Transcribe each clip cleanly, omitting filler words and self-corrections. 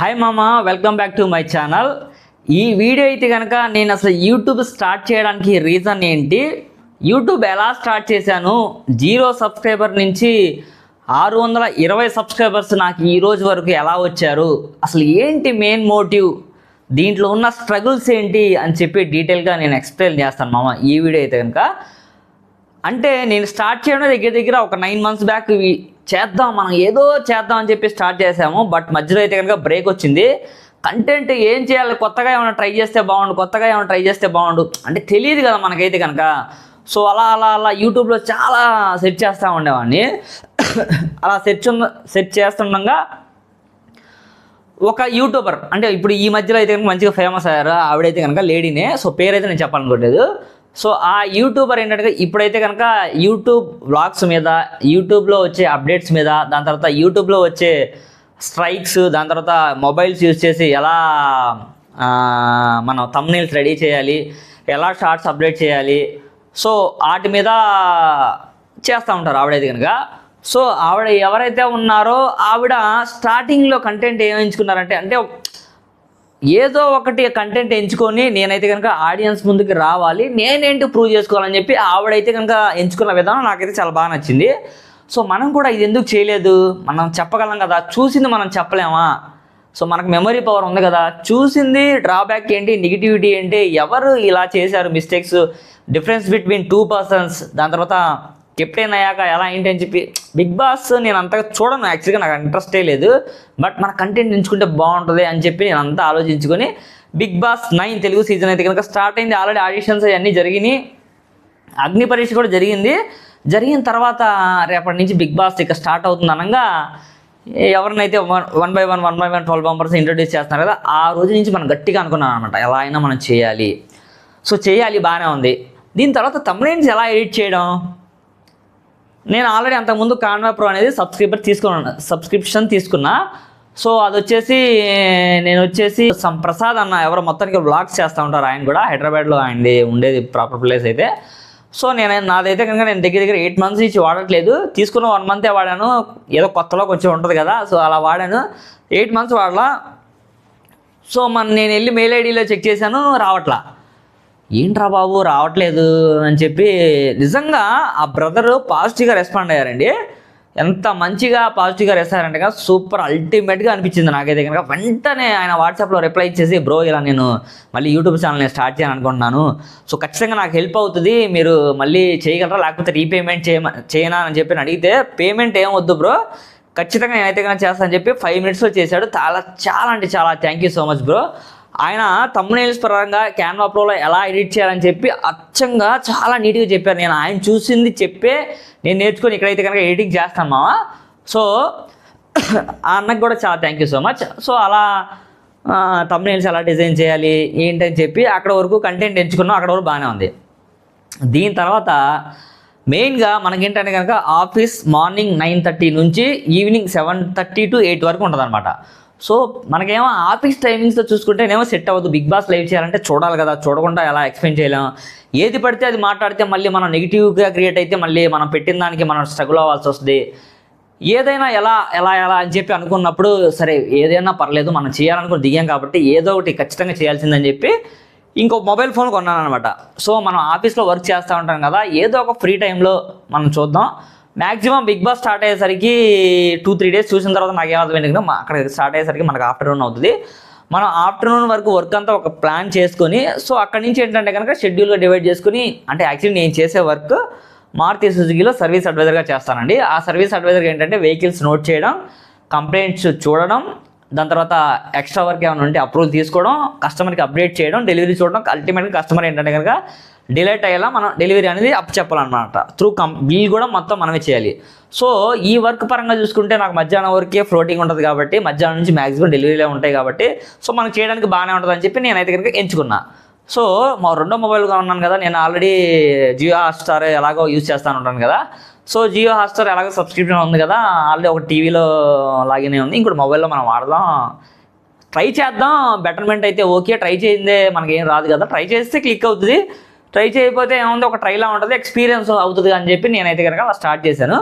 Hi మామ, welcome back to my channel. ఈ video అయితే కనుక నేను అసలు యూట్యూబ్ స్టార్ట్ చేయడానికి రీజన్ ఏంటి, యూట్యూబ్ ఎలా స్టార్ట్ చేశాను, 0 సబ్స్క్రైబర్ నుంచి 620 సబ్స్క్రైబర్స్ నాకు ఈ రోజు వరకు ఎలా వచ్చారు, అసలు ఏంటి మెయిన్ మోటివ్, దీంట్లో ఉన్న స్ట్రగుల్స్ ఏంటి అని చెప్పి డీటెయిల్గా నేను ఎక్స్ప్లెయిన్ చేస్తాను మామ ఈ వీడియో అయితే కనుక. అంటే నేను స్టార్ట్ చేయడం దగ్గర ఒక 9 months బ్యాక్ చేద్దాం, మనం ఏదో చేద్దాం అని చెప్పి స్టార్ట్ చేసాము. బట్ మధ్యలో అయితే కనుక బ్రేక్ వచ్చింది. కంటెంట్ ఏం చేయాలి, కొత్తగా ఏమైనా ట్రై చేస్తే బాగుండు అంటే తెలియదు కదా మనకైతే కనుక. సో అలా యూట్యూబ్లో చాలా సెర్చ్ చేస్తూ ఉండేవాడిని. అలా సెర్చ్ చేస్తుండగా ఒక యూట్యూబర్, అంటే ఇప్పుడు ఈ మధ్యలో అయితే కనుక మంచిగా ఫేమస్ అయ్యారు, ఆవిడైతే కనుక లేడీనే, సో పేరైతే నేను చెప్పాలనుకోలేదు. సో ఆ యూట్యూబర్ ఏంటంటే ఇప్పుడైతే కనుక యూట్యూబ్ వ్లాగ్స్ మీద, యూట్యూబ్లో వచ్చే అప్డేట్స్ మీద, దాని తర్వాత యూట్యూబ్లో వచ్చే స్ట్రైక్స్, దాని తర్వాత మొబైల్స్ యూజ్ చేసి ఎలా మనం థంబ్నెయిల్స్ రెడీ చేయాలి, ఎలా షార్ట్స్ అప్డేట్ చేయాలి, సో వాటి మీద చేస్తూ ఉంటారు ఆవిడైతే కనుక. సో ఆవిడ ఎవరైతే ఉన్నారో ఆవిడ స్టార్టింగ్లో కంటెంట్ ఏం ఎంచుకున్నారంటే, అంటే ఏదో ఒకటి కంటెంట్ ఎంచుకొని నేనైతే కనుక ఆడియన్స్ ముందుకు రావాలి, నేనేంటి ప్రూవ్ చేసుకోవాలని చెప్పి ఆవిడైతే కనుక ఎంచుకున్న విధానం నాకైతే చాలా బాగా నచ్చింది. సో మనం కూడా ఇది ఎందుకు చేయలేదు, మనం చెప్పగలం కదా, చూసింది మనం చెప్పలేమా, సో మనకు మెమరీ పవర్ ఉంది కదా, చూసింది డ్రాబ్యాక్ ఏంటి, నెగిటివిటీ ఏంటి, ఎవరు ఇలా చేశారు మిస్టేక్స్, డిఫరెన్స్ బిట్వీన్ 2 persons, దాని తర్వాత కెప్టెన్ అయ్యాక ఎలా ఏంటి అని చెప్పి. బిగ్ బాస్ నేను అంతగా చూడను, యాక్చువల్గా నాకు ఇంట్రెస్టే లేదు, బట్ మన కంటెంట్ ఎంచుకుంటే బాగుంటుంది అని చెప్పి నేను అంతా ఆలోచించుకొని బిగ్ బాస్ 9 తెలుగు సీజన్ అయితే కనుక స్టార్ట్ అయింది. ఆల్రెడీ ఆడిషన్స్ అవన్నీ జరిగినాయి, అగ్ని పరీక్ష కూడా జరిగిన తర్వాత రేపటి నుంచి బిగ్ బాస్ ఇక స్టార్ట్ అవుతుంది అనగా ఎవరినైతే 1 by 1 12 members ఇంట్రొడ్యూస్ చేస్తున్నారు కదా, ఆ రోజు నుంచి మనం గట్టిగా అనుకున్నాం అనమాట, ఎలా అయినా మనం చేయాలి. సో చేయాలి, బాగానే ఉంది. దీని తర్వాత థంబ్నెయిల్స్ ఎలా ఎడిట్ చేయడం, నేను ఆల్రెడీ అంతకుముందు కాన్వా ప్రో అనేది సబ్స్క్రిప్షన్ తీసుకున్నా. సో అది వచ్చేసి నేను ప్రసాద్ అన్న ఎవరో మొత్తానికి వ్లాగ్స్ చేస్తూ ఉంటారు, ఆయన కూడా హైదరాబాద్లో ఆయనది ఉండేది ప్రాపర్ ప్లేస్ అయితే. సో నాదైతే కనుక నేను దగ్గర 8 months నుంచి వాడట్లేదు, తీసుకున్న 1 month వాడాను, ఏదో కొత్తలో కొంచెం ఉంటుంది కదా, సో అలా వాడాను, 8 months వాడలా. సో నేను వెళ్ళి మెయిల్ ఐడీలో చెక్ చేశాను, రావట్లా, ఏంట్రా బాబు రావట్లేదు అని చెప్పి. నిజంగా ఆ బ్రదరు పాజిటివ్గా రెస్పాండ్ అయ్యారండి, ఎంత మంచిగా పాజిటివ్గా రెస్పాండ్ అంటే సూపర్ అల్టిమేట్గా అనిపించింది నాకైతే కనుక. వెంటనే ఆయన వాట్సాప్లో రిప్లై ఇచ్చేసి, బ్రో ఇలా నేను మళ్ళీ యూట్యూబ్ ఛానల్ నేను స్టార్ట్ చేయాలనుకుంటున్నాను, సో ఖచ్చితంగా నాకు హెల్ప్ అవుతుంది, మీరు మళ్ళీ చేయగలరా, లేకపోతే రీపేమెంట్ చేయనా అని చెప్పి అడిగితే, పేమెంట్ ఏం వద్దు బ్రో, ఖచ్చితంగా నేనైతే కనుక చేస్తానని చెప్పి 5 minutesలో చేశాడు. చాలా అంటే చాలా thank you so much bro. ఆయన థంబ్నెయిల్స్ పరంగా క్యాన్వా ప్రోలో ఎలా ఎడిట్ చేయాలని చెప్పి అచ్చంగా చాలా నీట్గా చెప్పారు. నేను ఆయన చూసింది చెప్పే నేను నేర్చుకొని ఇక్కడైతే కనుక ఎడిటింగ్ చేస్తాను మావా. సో ఆ అన్నకు కూడా చాలా thank you so much. So అలా థంబ్నెయిల్స్ ఎలా డిజైన్ చేయాలి ఏంటని చెప్పి అక్కడ వరకు కంటెంట్ ఎంచుకున్నాం, అక్కడ వరకు బాగానే ఉంది. దీని తర్వాత మెయిన్గా మనకేంటంటే కనుక ఆఫీస్ మార్నింగ్ 9:30 నుంచి ఈవినింగ్ 7:30 to 8 వరకు ఉంటుంది అనమాట. సో మనకేమో ఆఫీస్ టైమింగ్స్లో చూసుకుంటేనేమో సెట్ అవ్వదు, బిగ్ బాస్ లైవ్ చేయాలంటే చూడాలి కదా, చూడకుండా ఎలా ఎక్స్ప్లెయిన్ చేయలేం, ఏది పడితే అది మాట్లాడితే మళ్ళీ మనం నెగిటివ్గా క్రియేట్ అయితే మళ్ళీ మనం పెట్టిన దానికి మనం స్ట్రగుల్ అవ్వాల్సి వస్తుంది. ఏదైనా ఎలా అని చెప్పి అనుకున్నప్పుడు సరే ఏదైనా పర్లేదు, మనం చేయాలనుకుని దిగాం కాబట్టి ఏదో ఒకటి ఖచ్చితంగా చేయాల్సిందని చెప్పి ఇంకో మొబైల్ ఫోన్ కొన్నాను అనమాట. సో మనం ఆఫీస్లో వర్క్ చేస్తూ ఉంటాం కదా, ఏదో ఒక ఫ్రీ టైంలో మనం చూద్దాం. మ్యాక్సిమం బిగ్ బాస్ స్టార్ట్ అయ్యేసరికి 2-3 days చూసిన తర్వాత నాకు ఏమర్థమైంది కదా, అక్కడ స్టార్ట్ అయ్యేసరికి మనకు ఆఫ్టర్నూన్ అవుతుంది. మనం ఆఫ్టర్నూన్ వరకు వర్క్ అంతా ఒక ప్లాన్ చేసుకొని, సో అక్కడి నుంచి ఏంటంటే కనుక షెడ్యూల్గా డివైడ్ చేసుకుని, అంటే యాక్చువల్లీ నేను చేసే వర్క్ మారుతి సుజుకీలో సర్వీస్ అడ్వైజర్గా చేస్తానండి. ఆ సర్వీస్ అడ్వైజర్గా ఏంటంటే వెహికల్స్ నోట్ చేయడం, కంప్లైంట్స్ చూడడం, దాని తర్వాత ఎక్స్ట్రా వర్క్ ఏమైనా ఉంటే అప్రూవల్ తీసుకోవడం, కస్టమర్కి అప్డేట్ చేయడం, డెలివరీ చూడడం. అల్టిమేట్గా కస్టమర్ ఏంటంటే కనుక డిలేట్ అయ్యేలా మనం డెలివరీ అనేది అప్ చెప్పాలన్నమాట. త్రూ బిల్ కూడా మొత్తం మనమే చేయాలి. సో ఈ వర్క్ పరంగా చూసుకుంటే నాకు మధ్యాహ్నం వరకే ఫ్లోటింగ్ ఉంటుంది కాబట్టి, మధ్యాహ్నం నుంచి మ్యాక్సిమం డెలివరీలే ఉంటాయి కాబట్టి, సో మనకు చేయడానికి బాగానే ఉంటుంది అని చెప్పి నేనైతే కనుక ఎంచుకున్నా. సో మా రెండో మొబైల్గా ఉన్నాను కదా, నేను ఆల్రెడీ జియో హాట్స్టార్ ఎలాగో యూజ్ చేస్తాను ఉంటాను కదా. సో జియో హాట్స్టార్ ఎలాగో సబ్స్క్రిప్షన్ ఉంది కదా, ఆల్రెడీ ఒక టీవీలో లాగినే ఉంది, ఇంకోటి మొబైల్లో మనం వాడదాం, ట్రై చేద్దాం, బెటర్మెంట్ అయితే ఓకే, ట్రై చేయిందే మనకేం రాదు కదా, ట్రై చేస్తే క్లిక్ అవుతుంది, ట్రై చేయకపోతే ఏముంది ఒక ట్రైలా ఉంటుంది, ఎక్స్పీరియన్స్ అవుతుంది అని చెప్పి నేనైతే కనుక అలా స్టార్ట్ చేశాను.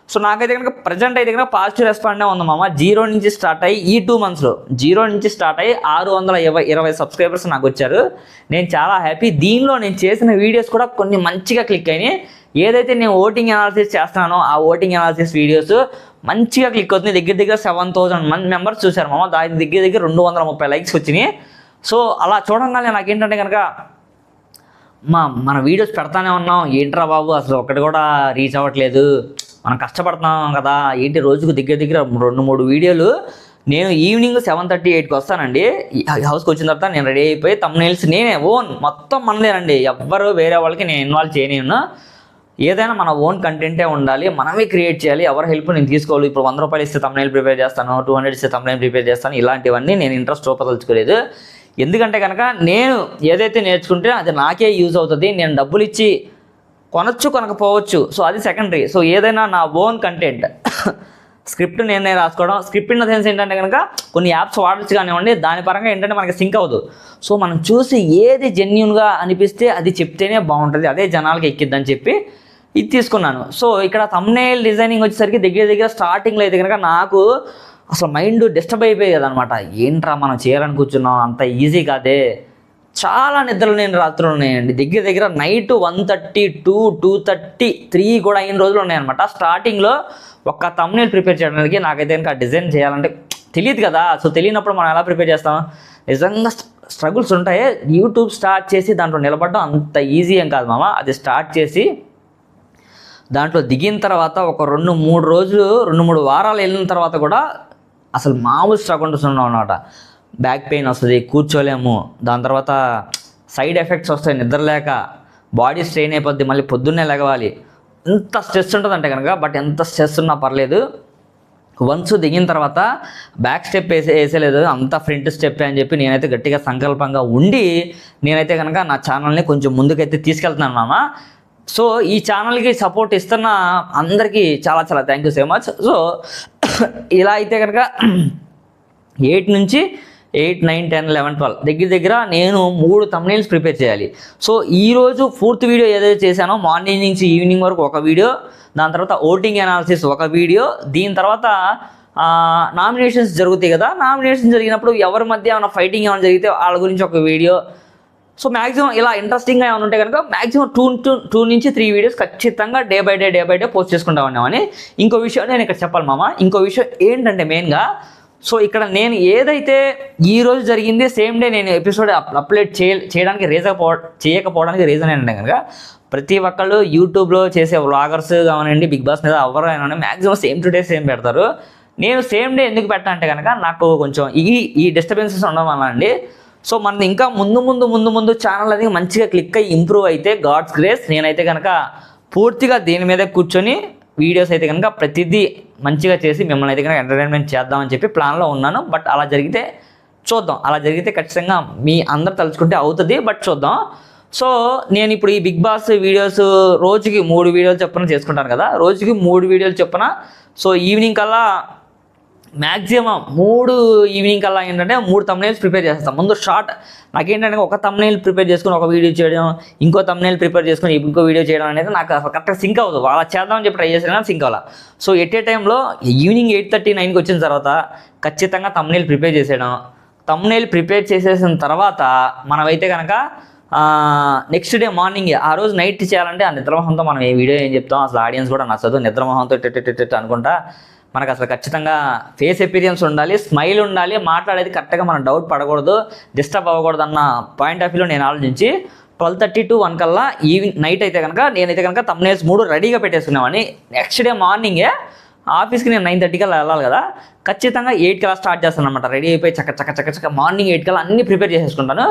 సో నాకైతే కనుక ప్రజెంట్ అయితే కనుక పాజిటివ్ రెస్పాండే ఉంది మామ. 0 నుంచి స్టార్ట్ అయ్యి ఈ 2 monthsలో 0 నుంచి స్టార్ట్ అయ్యి 620 సబ్స్క్రైబర్స్ నాకు వచ్చారు. నేను చాలా హ్యాపీ. దీనిలో నేను చేసిన వీడియోస్ కూడా కొన్ని మంచిగా క్లిక్ అయినాయి. ఏదైతే నేను ఓటింగ్ అనాలిసిస్ చేస్తున్నానో ఆ ఓటింగ్ అనాలిసిస్ వీడియోస్ మంచిగా క్లిక్ అవుతుంది. దగ్గర 7,000 మెంబర్స్ చూశారు మామ. దాని దగ్గర 230 likes వచ్చినాయి. సో అలా చూడంగానే నాకేంటంటే కనుక మన వీడియోస్ పెడతానే ఉన్నాం, ఏంట్రా బాబు అసలు ఒక్కటి కూడా రీచ్ అవ్వట్లేదు, మనం కష్టపడుతున్నాం కదా ఏంటి, రోజుకు దగ్గర 2-3 వీడియోలు. నేను ఈవినింగ్ 7:30-8కి వస్తానండి. హౌస్కి వచ్చిన తర్వాత నేను రెడీ అయిపోయి thumbnails నేనే ఓన్ మొత్తం మనదేనండి. ఎవ్వరు వేరే వాళ్ళకి నేను ఇన్వాల్వ్ చేయను. ఏదైనా మన ఓన్ కంటెంటే ఉండాలి, మనమే క్రియేట్ చేయాలి. ఎవరి హెల్ప్ నేను తీసుకోవాలి. ఇప్పుడు 100 రూపాయలు ఇస్తే thumbnail ప్రిపేర్ చేస్తాను, 200 ఇస్తే thumbnail ప్రిపేర్ చేస్తాను. ఇలాంటివన్నీ నేను ఇంట్రెస్ట్ చూపదలుచుకోలేదు. ఎందుకంటే కనుక నేను ఏదైతే నేర్చుకుంటే అది నాకే యూజ్ అవుతుంది. నేను డబ్బులు ఇచ్చి కొనొచ్చు కొనకపోవచ్చు, సో అది సెకండరీ. సో ఏదైనా నా ఓన్ కంటెంట్ స్క్రిప్ట్ నేనే రాసుకోవడం. స్క్రిప్ట్ ఇన్ ద సెన్స్ ఏంటంటే కనుక కొన్ని యాప్స్ వాడచ్చు కానివ్వండి, దాని పరంగా ఏంటంటే మనకి సింక్ అవ్వదు. సో మనం చూసి ఏది జెన్యూన్గా అనిపిస్తే అది చెప్తేనే బాగుంటుంది, అదే జనాలకి ఎక్కిద్దని చెప్పి ఇది తీసుకున్నాను. సో ఇక్కడ thumbnail డిజైనింగ్ వచ్చేసరికి దగ్గర స్టార్టింగ్లో అయితే కనుక నాకు అసలు మైండ్ డిస్టర్బ్ అయిపోయేది కదనమాట. ఏంట్రా మనం చేయాలని కూర్చున్నాం, అంత ఈజీ కాదే. చాలా నిద్రలు నేను రాత్రులు ఉన్నాయండి. దగ్గర నైట్ 1:30, 2, 2:30, 3 కూడా అయిన రోజులు ఉన్నాయన్నమాట. స్టార్టింగ్లో ఒక్క thumbnail ప్రిపేర్ చేయడానికి నాకైతే ఇంకా డిజైన్ చేయాలంటే తెలియదు కదా. సో తెలియనప్పుడు మనం ఎలా ప్రిపేర్ చేస్తాం, నిజంగా స్ట్రగుల్స్ ఉంటాయి. యూట్యూబ్ స్టార్ట్ చేసి దాంట్లో నిలబడడం అంత ఈజీ ఏం కాదు మామ. అది స్టార్ట్ చేసి దాంట్లో దిగిన తర్వాత ఒక 2-3 రోజులు 2-3 వారాలు వెళ్ళిన తర్వాత కూడా అసలు మామూలు స్ట్రగుల్స్ ఉన్నాం అన్నమాట. బ్యాక్ పెయిన్ వస్తుంది, కూర్చోలేము. దాని తర్వాత సైడ్ ఎఫెక్ట్స్ వస్తాయి, నిద్రలేక బాడీ స్ట్రెయిన్ అయిపోద్ది, మళ్ళీ పొద్దున్నే లెగవాలి. ఎంత స్ట్రెస్ ఉంటుందంటే కనుక, బట్ ఎంత స్ట్రెస్ ఉన్నా పర్లేదు. వన్స్ దిగిన తర్వాత బ్యాక్ స్టెప్ వేసేలేదు, అంత ఫ్రంట్ స్టెప్ అని చెప్పి నేనైతే గట్టిగా సంకల్పంగా ఉండి నేనైతే కనుక నా ఛానల్ని కొంచెం ముందుకైతే తీసుకెళ్తున్నాను మామ. సో ఈ ఛానల్కి సపోర్ట్ ఇస్తున్న అందరికీ చాలా thank you so much. So ఇలా అయితే కనుక 8 నుంచి 8, 9, 10, 11, 12 దగ్గర నేను 3 thumbnails ప్రిపేర్ చేయాలి. సో ఈరోజు 4th వీడియో ఏదైతే చేశానో మార్నింగ్ నుంచి ఈవినింగ్ వరకు ఒక వీడియో, దాని తర్వాత ఓటింగ్ అనాలిసిస్ ఒక వీడియో, దీని తర్వాత నామినేషన్స్ జరుగుతాయి కదా, నామినేషన్స్ జరిగినప్పుడు ఎవరి మధ్య ఏమైనా ఫైటింగ్ ఏమైనా జరిగితే వాళ్ళ గురించి ఒక వీడియో. సో మ్యాక్సిమం ఇలా ఇంట్రెస్టింగ్గా ఏమైనా ఉంటే కనుక మ్యాక్సిమం 2 నుంచి 3 వీడియోస్ ఖచ్చితంగా డే బై డే పోస్ట్ చేసుకుంటా ఉన్నామని. ఇంకో విషయం నేను ఇక్కడ చెప్పాలి మామ. ఇంకో విషయం ఏంటంటే మెయిన్గా, సో ఇక్కడ నేను ఏదైతే ఈరోజు జరిగింది సేమ్ డే నేను ఎపిసోడ్ అప్లోడ్ చేయడానికి చేయకపోవడానికి రీజన్ ఏంటంటే కనుక, ప్రతి ఒక్కళ్ళు యూట్యూబ్లో చేసే వ్లాగర్స్ కావనండి, బిగ్ బాస్ మీద ఎవరైనా maximum same to day same పెడతారు. నేను సేమ్ డే ఎందుకు పెట్టా అంటే కనుక నాకు కొంచెం ఈ డిస్టర్బెన్సెస్ ఉండడం వల్ల అండి. సో మనది ఇంకా ముందు ఛానల్ అనేది మంచిగా క్లిక్ అయ్యి ఇంప్రూవ్ అయితే గాడ్స్ గ్రేస్ నేనైతే కనుక పూర్తిగా దీని మీద కూర్చొని వీడియోస్ అయితే కనుక ప్రతిదీ మంచిగా చేసి మిమ్మల్ని అయితే కనుక ఎంటర్టైన్మెంట్ చేద్దామని చెప్పి ప్లాన్లో ఉన్నాను. బట్ అలా జరిగితే చూద్దాం, అలా జరిగితే ఖచ్చితంగా మీ అందరు తలుచుకుంటే అవుతుంది, బట్ చూద్దాం. సో నేను ఇప్పుడు ఈ బిగ్ బాస్ వీడియోస్ రోజుకి 3 వీడియోలు చొప్పున చేసుకుంటాను కదా, రోజుకి 3 వీడియోలు చొప్పున. సో ఈవినింగ్ కల్లా మ్యాక్సిమం 3 ఈవినింగ్ కల్లా ఏంటంటే 3 thumbnails ప్రిపేర్ చేస్తాం. ముందు షార్ట్ నాకేంటంటే ఒక thumbnail ప్రిపేర్ చేసుకుని ఒక వీడియో చేయడం, ఇంకో thumbnail ప్రిపేర్ చేసుకుని ఇంకో వీడియో చేయడం అనేది నాకు అసలు కరెక్ట్గా సింక్ అవ్వదు. అలా చేద్దామని చెప్పి ట్రై చేసినా సింక్ అవ్వాలి. సో ఎట్ ఏ టైంలో ఈవినింగ్ 8:30, 9కి వచ్చిన తర్వాత ఖచ్చితంగా thumbnail ప్రిపేర్ చేసేయడం. thumbnail ప్రిపేర్ చేసేసిన తర్వాత మనమైతే కనుక నెక్స్ట్ డే మార్నింగ్, ఆ రోజు నైట్ చేయాలంటే ఆ నిద్రమోహంతో మనం ఏ వీడియో ఏం చెప్తాం అసలు ఆడియన్స్ కూడా నచ్చదు. నిద్రమోహంతో అనుకుంటా మనకు అసలు ఖచ్చితంగా ఫేస్ ఎపీరియన్స్ ఉండాలి, స్మైల్ ఉండాలి, మాట్లాడేది కరెక్ట్గా మనం డౌట్ పడకూడదు, డిస్టర్బ్ అవ్వకూడదు అన్న పాయింట్ ఆఫ్ వ్యూలో నేను ఆలోచించి 12:30 to 1 కల్లా ఈవినింగ్ నైట్ అయితే కనుక నేనైతే కనుక thumbnails 3 రెడీగా పెట్టేసుకున్నామని. నెక్స్ట్ డే మార్నింగే ఆఫీస్కి నేను 9:30 కల్లా వెళ్ళాలి కదా, ఖచ్చితంగా 8 కల్లా స్టార్ట్ చేస్తాను అనమాట. రెడీ అయిపోయి చక్క మార్నింగ్ 8 కల్లా అన్నీ ప్రిపేర్ చేసేసుకుంటాను.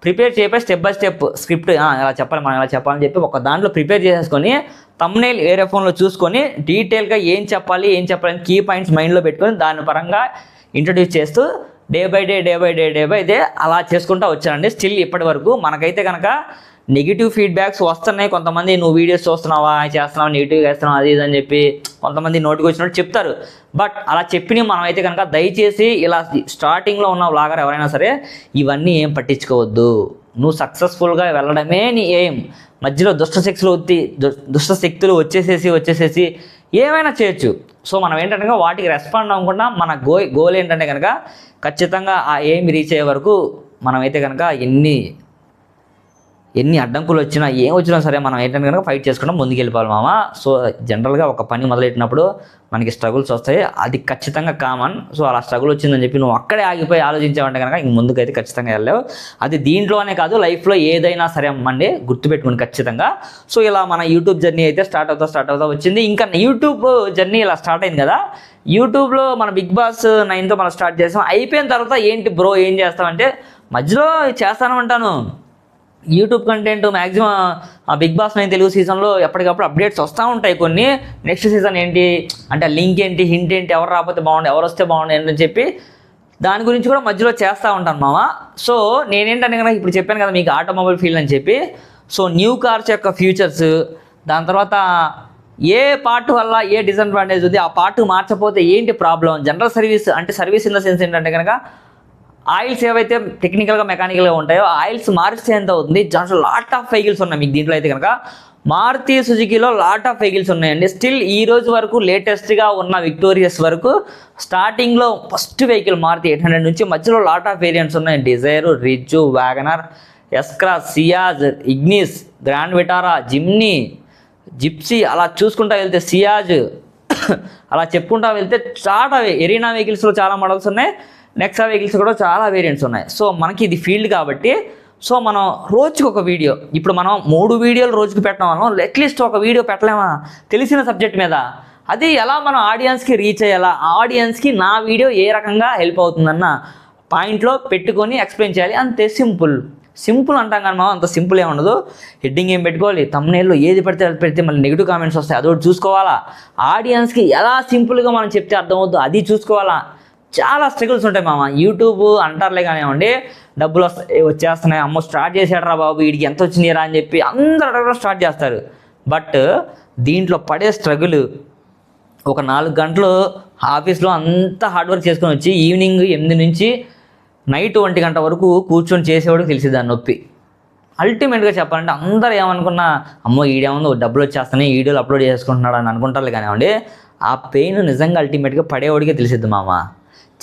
ప్రిపేర్ చేయకపోయి స్టెప్ బై స్టెప్ స్క్రిప్ట్ ఎలా చెప్పాలి మనం ఎలా చెప్పాలని చెప్పి ఒక దాంట్లో ప్రిపేర్ చేసేసుకొని thumbnail వేరే ఫోన్లో చూసుకొని డీటెయిల్గా ఏం చెప్పాలి అని కీ పాయింట్స్ మైండ్లో పెట్టుకొని దాని పరంగా ఇంట్రడ్యూస్ చేస్తూ డే బై డే అలా చేసుకుంటూ వచ్చానండి. స్టిల్ ఇప్పటి వరకు మనకైతే కనుక నెగిటివ్ ఫీడ్బ్యాక్స్ వస్తున్నాయి. కొంతమంది నువ్వు వీడియోస్ చూస్తున్నావా, చేస్తున్నావా, నెగిటివ్గా వేస్తున్నావా, అది ఇది అని చెప్పి కొంతమంది నోటికి వచ్చినట్టు చెప్తారు. బట్ అలా చెప్పినవి మనం అయితే కనుక దయచేసి ఇలా స్టార్టింగ్లో ఉన్న వ్లాగర్ ఎవరైనా సరే ఇవన్నీ ఏం పట్టించుకోవద్దు. నువ్వు సక్సెస్ఫుల్గా వెళ్ళడమే నీ ఎయిమ్. మధ్యలో దుష్ట శక్తులు వచ్చేసేసి ఏమైనా చేయొచ్చు. సో మనం ఏంటంటే వాటికి రెస్పాండ్ అవ్వకుండా మన గోల్ ఏంటంటే కనుక ఖచ్చితంగా ఆ ఎయిమ్ రీచ్ అయ్యే వరకు మనమైతే కనుక ఎన్ని అడ్డంకులు వచ్చినా ఏం వచ్చినా సరే మనం ఏంటంటే కనుక ఫైట్ చేసుకుంటాం, ముందుకు వెళ్ళిపోవాలి మామ. సో జనరల్గా ఒక పని మొదలెట్టినప్పుడు మనకి స్ట్రగుల్స్ వస్తాయి, అది ఖచ్చితంగా కామన్. సో అలా స్ట్రగుల్ వచ్చిందని చెప్పి నువ్వు అక్కడే ఆగిపోయి ఆలోచించావంటే కనుక ఇంక ముందుకైతే ఖచ్చితంగా వెళ్ళలేవు. అది దీంట్లోనే కాదు, లైఫ్లో ఏదైనా సరే అమ్మండి, గుర్తుపెట్టుకుని ఖచ్చితంగా. సో ఇలా మన యూట్యూబ్ జర్నీ అయితే స్టార్ట్ అవుతా వచ్చింది. ఇంకా యూట్యూబ్ జర్నీ ఇలా స్టార్ట్ అయింది కదా, యూట్యూబ్లో మన బిగ్ బాస్ 9తో మనం స్టార్ట్ చేసాం. అయిపోయిన తర్వాత ఏంటి బ్రో ఏం చేస్తామంటే మధ్యలో చేస్తానంటాను YouTube content maximum Bigg Boss 9 Telugu సీజన్లో ఎప్పటికప్పుడు అప్డేట్స్ వస్తూ ఉంటాయి. కొన్ని నెక్స్ట్ సీజన్ ఏంటి అంటే లింక్ ఏంటి, హింట్ ఏంటి, ఎవరు రాకపోతే బాగుండు, ఎవరు వస్తే బాగుండు అని చెప్పి దాని గురించి కూడా మధ్యలో చేస్తూ ఉంటాను మామ. సో నేనేంటంటే కనుక ఇప్పుడు చెప్పాను కదా మీకు ఆటోమొబైల్ ఫీల్డ్ అని చెప్పి. సో న్యూ కార్స్ యొక్క ఫ్యూచర్స్, దాని తర్వాత ఏ పార్ట్ వల్ల ఏ డిసడ్వాంటేజ్ ఉంది, ఆ పార్ట్ మార్చకపోతే ఏంటి ప్రాబ్లం, జనరల్ సర్వీస్ అంటే సర్వీస్ ఇన్ ద సెన్స్ ఏంటంటే కనుక ఆయిల్స్ ఏవైతే టెక్నికల్గా మెకానికల్గా ఉంటాయో ఆయిల్స్ మారిస్తే ఎంత అవుతుంది. లాట్ ఆఫ్ వెహికల్స్ ఉన్నాయి మీకు దీంట్లో అయితే కనుక. మారుతి సుజుకిలో లాట్ ఆఫ్ వెహికల్స్ ఉన్నాయండి. స్టిల్ ఈ రోజు వరకు లేటెస్ట్గా ఉన్న విక్టోరియస్ వరకు స్టార్టింగ్లో ఫస్ట్ వెహికల్ మారుతి 800 నుంచి మధ్యలో లాట్ ఆఫ్ వేరియంట్స్ ఉన్నాయి. Dzire, Ritz, WagonR, S-Cross, Ciaz, Ignis, Grand Vitara, Jimny, Gypsy, అలా చూసుకుంటా వెళ్తే సియాజ్, అలా చెప్పుకుంటా వెళ్తే చాలా ఎరీనా వెహికల్స్లో చాలా మోడల్స్ ఉన్నాయి. నెక్సా వెహికల్స్ కూడా చాలా వేరియంట్స్ ఉన్నాయి. సో మనకి ఇది ఫీల్డ్ కాబట్టి సో మనం రోజుకి ఒక వీడియో, ఇప్పుడు మనం 3 వీడియోలు రోజుకి పెట్టడం వల్ల అట్లీస్ట్ ఒక వీడియో పెట్టలేమా తెలిసిన సబ్జెక్ట్ మీద. అది ఎలా మనం ఆడియన్స్కి రీచ్ అయ్యేలా, ఆడియన్స్కి నా వీడియో ఏ రకంగా హెల్ప్ అవుతుందన్న పాయింట్లో పెట్టుకొని ఎక్స్ప్లెయిన్ చేయాలి. అంతే సింపుల్ అంటాం కానీ మనం అంత సింపుల్ ఏమి ఉండదు. హెడ్డింగ్ ఏం పెట్టుకోవాలి, thumbnail ఏది పెడితే మళ్ళీ నెగిటివ్ కామెంట్స్ వస్తాయి, అదొకటి చూసుకోవాలా. ఆడియన్స్కి ఎలా సింపుల్గా మనం చెప్తే అర్థమవుతుందో అది చూసుకోవాలా. చాలా స్ట్రగుల్స్ ఉంటాయి మామ. యూట్యూబ్ అంటారులే కానివ్వండి, డబ్బులు వచ్చేస్తున్నాయి, అమ్మో స్టార్ట్ చేశాడరా బాబు వీడికి ఎంత వచ్చిందిరా అని చెప్పి అందరూ అడగడం స్టార్ట్ చేస్తారు. బట్ దీంట్లో పడే స్ట్రగుల్ ఒక 4 గంటలు ఆఫీస్లో అంతా హార్డ్ వర్క్ చేసుకొని వచ్చి ఈవినింగ్ 8 నుంచి నైట్ 1 గంట వరకు కూర్చొని చేసేవాడికి తెలిసి దాని నొప్పి. అల్టిమేట్గా చెప్పాలంటే అందరూ ఏమనుకున్నా అమ్మో ఈడేముందో డబ్బులు వచ్చేస్తున్నాయి, వీడియోలు అప్లోడ్ చేసుకుంటున్నాడు అని అనుకుంటారు కానివ్వండి, ఆ పెయిన్ నిజంగా అల్టిమేట్గా పడేవాడికే తెలిసిద్ది మామ.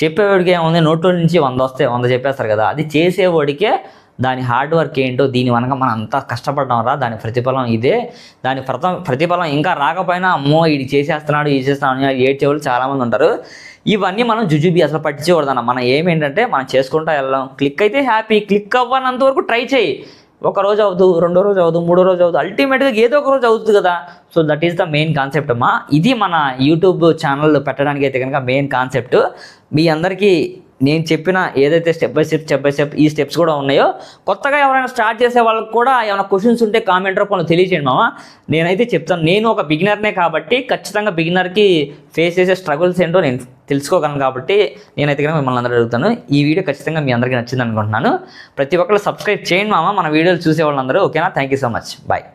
చెప్పేవాడికి ఏముంది, నోట్లో నుంచి 100 వస్తే 100 చెప్పేస్తారు కదా, అది చేసేవాడికే దాని హార్డ్ వర్క్ ఏంటో, దీని వెనక మనం అంతా కష్టపడడం రా, దాని ప్రతిఫలం ఇదే. దాని ప్రతిఫలం ఇంకా రాకపోయినా అమ్మో ఇది చేసేస్తున్నాడు ఏడ్చేవాళ్ళు చాలామంది ఉంటారు. ఇవన్నీ మనం జుజుబీ అసలు పట్టించకూడదన్న. మనం ఏమేంటంటే మనం చేసుకుంటా వెళ్ళాం, క్లిక్ అయితే హ్యాపీ, క్లిక్ అవ్వనంత వరకు ట్రై చేయి. ఒక రోజు అవుతుంది, 2వ రోజు అవుతుంది, 3వ రోజు అవుతుంది, అల్టిమేట్గా ఏదో ఒక రోజు అవుతుంది కదా. So that is the main concept అమ్మా. ఇది మన యూట్యూబ్ ఛానల్ పెట్టడానికి అయితే కనుక మెయిన్ కాన్సెప్ట్. మీ అందరికీ నేను చెప్పిన ఏదైతే స్టెప్ బై స్టెప్ ఈ స్టెప్స్ కూడా ఉన్నాయో, కొత్తగా ఎవరైనా స్టార్ట్ చేసే వాళ్ళకి కూడా ఏమైనా క్వశ్చన్స్ ఉంటే కామెంట్ రూపంలో తెలియచేయండి మామ. నేనైతే చెప్తాను, నేను ఒక బిగినర్నే కాబట్టి ఖచ్చితంగా బిగినర్కి ఫేస్ చేసే స్ట్రగుల్స్ ఏంటో నేను తెలుసుకోగలను కాబట్టి నేనైతే కనుక మిమ్మల్ని అందరూ అడుగుతాను. ఈ వీడియో ఖచ్చితంగా మీ అందరికీ నచ్చింది అనుకుంటున్నాను. ప్రతి ఒక్కరు సబ్స్క్రైబ్ చేయండి మామ, మన వీడియోలు చూసే వాళ్ళందరూ. ఓకేనా? Thank you so much, bye.